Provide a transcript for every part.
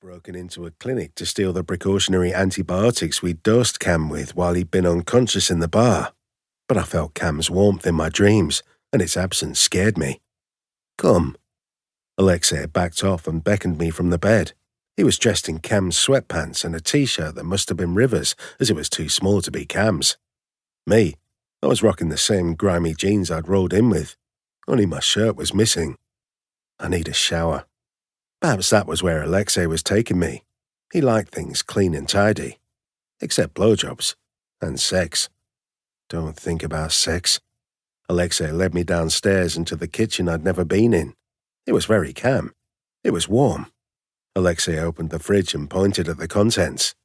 broken into a clinic to steal the precautionary antibiotics we'd dosed Cam with while he'd been unconscious in the bar. But I felt Cam's warmth in my dreams, and its absence scared me. "Come." Alexei backed off and beckoned me from the bed. He was dressed in Cam's sweatpants and a t-shirt that must have been River's, as it was too small to be Cam's. Me, I was rocking the same grimy jeans I'd rolled in with, only my shirt was missing. I need a shower. Perhaps that was where Alexei was taking me. He liked things clean and tidy. Except blowjobs. And sex. Don't think about sex. Alexei led me downstairs into the kitchen I'd never been in. It was very calm. It was warm. Alexei opened the fridge and pointed at the contents.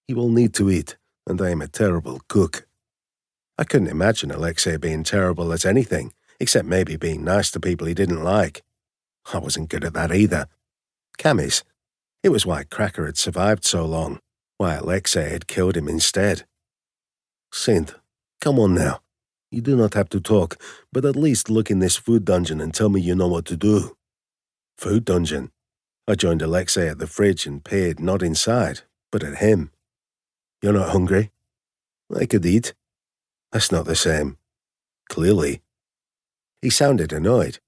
"You will need to eat, and I am a terrible cook." I couldn't imagine Alexei being terrible at anything, except maybe being nice to people he didn't like. I wasn't good at that either. Camis. It was why Cracker had survived so long, why Alexei had killed him instead. "Saint, come on now. You do not have to talk, but at least look in this food dungeon and tell me you know what to do." Food dungeon? I joined Alexei at the fridge and peered not inside, but at him. "You're not hungry?" "I could eat." "That's not the same." "Clearly." He sounded annoyed,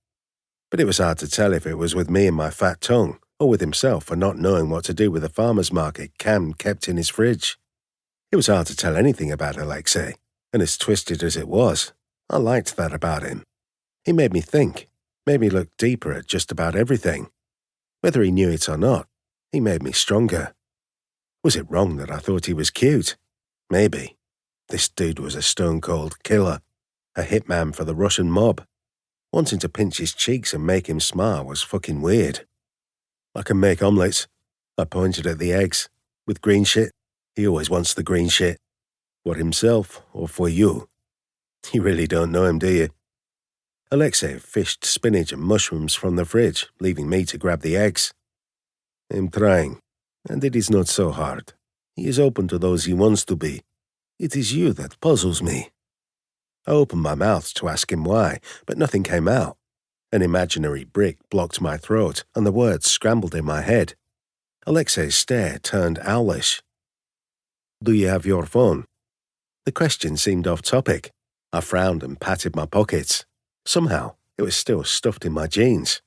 but it was hard to tell if it was with me and my fat tongue, or with himself for not knowing what to do with the farmer's market Cam kept in his fridge. It was hard to tell anything about Alexei, and as twisted as it was, I liked that about him. He made me think, made me look deeper at just about everything. Whether he knew it or not, he made me stronger. Was it wrong that I thought he was cute? Maybe. This dude was a stone-cold killer, a hitman for the Russian mob. Wanting to pinch his cheeks and make him smile was fucking weird. "I can make omelettes." I pointed at the eggs. "With green shit." He always wants the green shit. What, himself or for you? You really don't know him, do you? Alexei fished spinach and mushrooms from the fridge, leaving me to grab the eggs. "I'm trying, and it is not so hard. He is open to those he wants to be. It is you that puzzles me." I opened my mouth to ask him why, but nothing came out. An imaginary brick blocked my throat, and the words scrambled in my head. Alexei's stare turned owlish. "Do you have your phone?" The question seemed off topic. I frowned and patted my pockets. Somehow, it was still stuffed in my jeans.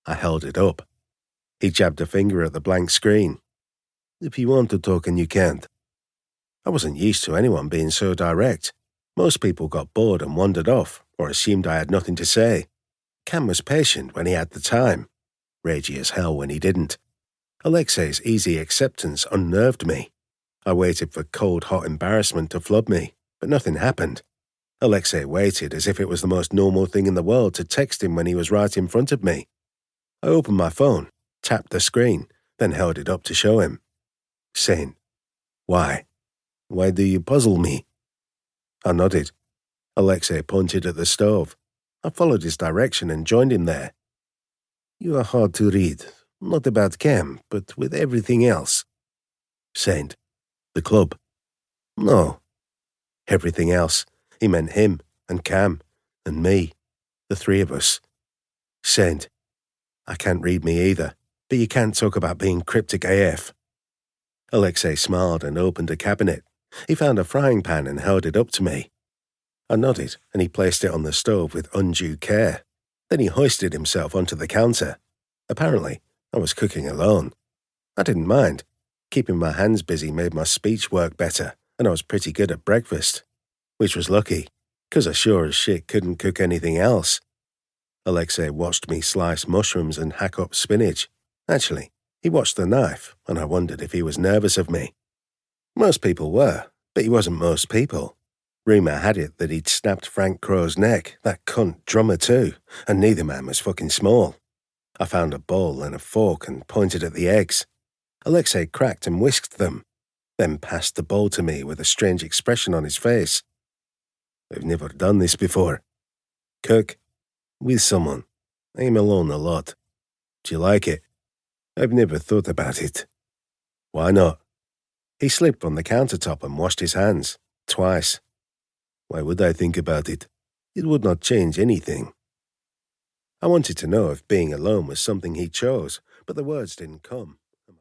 I held it up. He jabbed a finger at the blank screen. "If you want to talk and you can't." I wasn't used to anyone being so direct. Most people got bored and wandered off, or assumed I had nothing to say. Cam was patient when he had the time. Ragey as hell when he didn't. Alexei's easy acceptance unnerved me. I waited for cold, hot embarrassment to flood me, but nothing happened. Alexei waited as if it was the most normal thing in the world to text him when he was right in front of me. I opened my phone, tapped the screen, then held it up to show him. Saying, "Why? Why do you puzzle me?" I nodded. Alexei pointed at the stove. I followed his direction and joined him there. "You are hard to read, not about Cam, but with everything else." Saint, "The club?" "No." Everything else. He meant him, and Cam, and me. The three of us. Saint, "I can't read me either, but you can't talk about being cryptic AF." Alexei smiled and opened a cabinet. He found a frying pan and held it up to me. I nodded, and he placed it on the stove with undue care. Then he hoisted himself onto the counter. Apparently, I was cooking alone. I didn't mind. Keeping my hands busy made my speech work better, and I was pretty good at breakfast. Which was lucky, because I sure as shit couldn't cook anything else. Alexei watched me slice mushrooms and hack up spinach. Actually, he watched the knife, and I wondered if he was nervous of me. Most people were, but he wasn't most people. Rumour had it that he'd snapped Frank Crow's neck, that cunt drummer too, and neither man was fucking small. I found a bowl and a fork and pointed at the eggs. Alexei cracked and whisked them, then passed the bowl to me with a strange expression on his face. "I've never done this before." "Cook?" "With someone. I am alone a lot." "Do you like it?" "I've never thought about it." "Why not?" He slipped on the countertop and washed his hands, twice. "Why would I think about it? It would not change anything." I wanted to know if being alone was something he chose, but the words didn't come.